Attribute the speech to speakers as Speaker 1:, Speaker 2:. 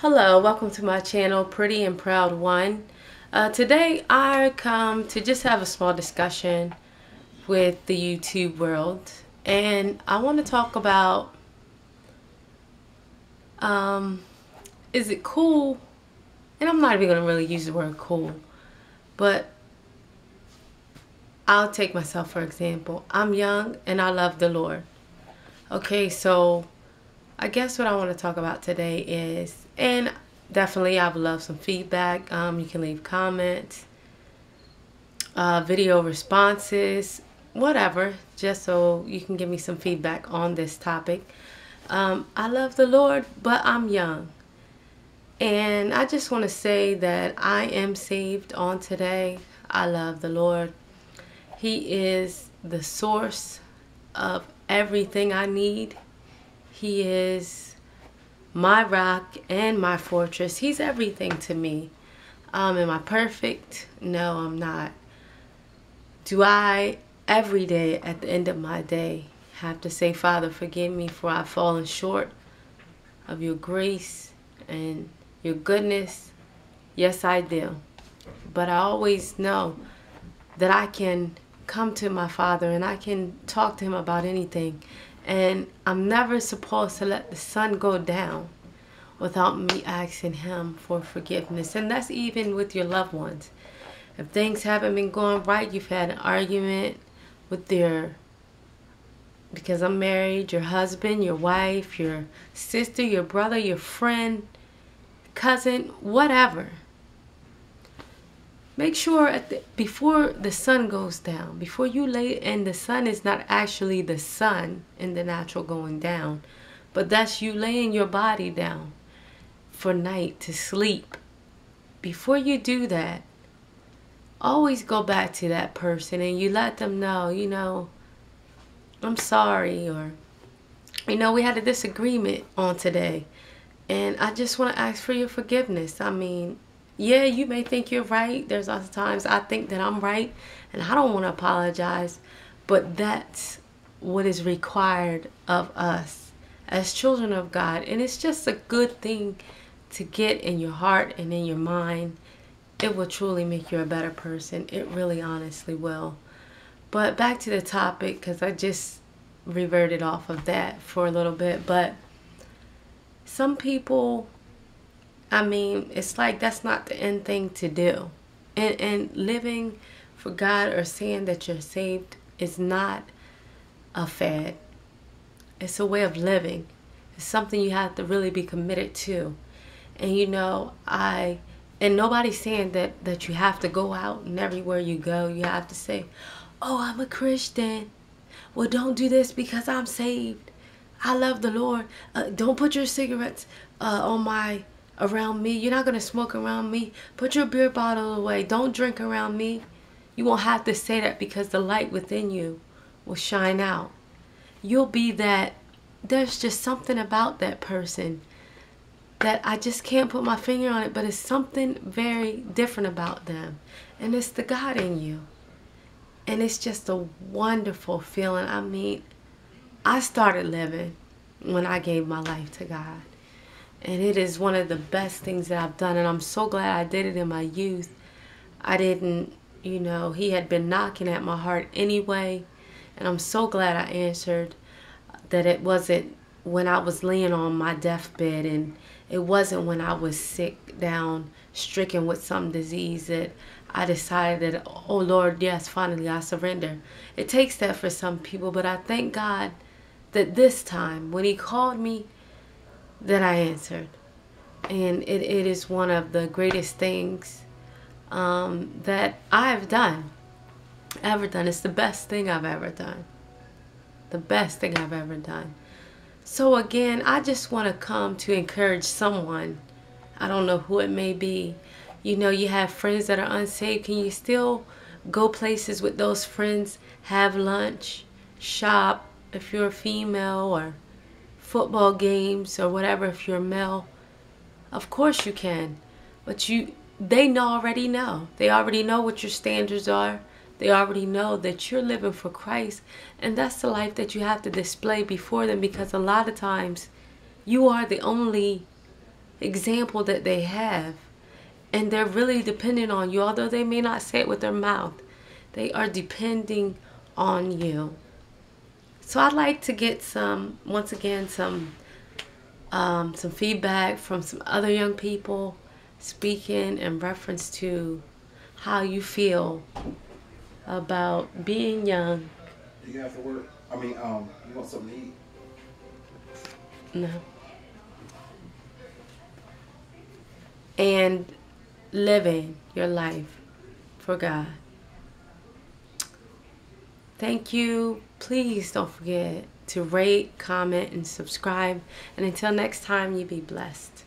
Speaker 1: Hello, welcome to my channel, Pretty and Proud One. Today I come to just have a small discussion with the YouTube world, and I want to talk about is it cool? And I'm not even going to really use the word cool, but I'll take myself for example. I'm young and I love the Lord. Okay, so I guess what I want to talk about today is, and definitely I would love some feedback. You can leave comments, video responses, whatever, just so you can give me some feedback on this topic. I love the Lord, but I'm young. And I just want to say that I am saved on today. I love the Lord. He is the source of everything I need. He is my rock and my fortress. He's everything to me. Am I perfect? No, I'm not. Do I every day at the end of my day have to say, Father, forgive me for I've fallen short of your grace and your goodness? Yes, I do. But I always know that I can come to my Father and I can talk to him about anything. And I'm never supposed to let the sun go down without me asking him for forgiveness. And that's even with your loved ones. If things haven't been going right, you've had an argument with because I'm married, your husband, your wife, your sister, your brother, your friend, cousin, whatever. Make sure before the sun goes down, before you lay, and the sun is not actually the sun in the natural going down, but that's you laying your body down for night to sleep. Before you do that, always go back to that person and you let them know, I'm sorry, or, we had a disagreement on today and I just want to ask for your forgiveness. I mean, yeah, you may think you're right. There's other times I think that I'm right and I don't want to apologize. But that's what is required of us as children of God. And it's just a good thing to get in your heart and in your mind. It will truly make you a better person. It really honestly will. But back to the topic, because I just reverted off of that for a little bit. But some people, it's like that's not the end thing to do. And living for God or saying that you're saved is not a fad. It's a way of living. It's something you have to really be committed to. And and nobody's saying that you have to go out and everywhere you go, you have to say, oh, I'm a Christian. Well, don't do this because I'm saved. I love the Lord. Don't put your cigarettes around me. You're not going to smoke around me. Put your beer bottle away. Don't drink around me. You won't have to say that because the light within you will shine out. You'll be that. There's just something about that person that I just can't put my finger on it, but it's something very different about them. And it's the God in you. And it's just a wonderful feeling. I started living when I gave my life to God. And it is one of the best things that I've done. And I'm so glad I did it in my youth. I didn't, he had been knocking at my heart anyway. And I'm so glad I answered that it wasn't when I was laying on my deathbed. And it wasn't when I was sick, down, stricken with some disease that I decided that, oh Lord, yes, finally I surrender. It takes that for some people. But I thank God that this time when he called me, that I answered. And it is one of the greatest things that I've ever done. It's the best thing I've ever done. The best thing I've ever done. So again, I just want to come to encourage someone. I don't know who it may be. You have friends that are unsaved. Can you still go places with those friends? Have lunch, shop if you're a female, or football games or whatever if you're a male. Of course you can. But they already know. They already know what your standards are. They already know that you're living for Christ. And that's the life that you have to display before them, because a lot of times you are the only example that they have. And they're really depending on you. Although they may not say it with their mouth, they are depending on you. So I'd like to get some, once again, some feedback from some other young people speaking in reference to how you feel about being young.
Speaker 2: Do you have to work? I mean, you want something to eat?
Speaker 1: No. And living your life for God. Thank you. Please don't forget to rate, comment, and subscribe. And until next time, you be blessed.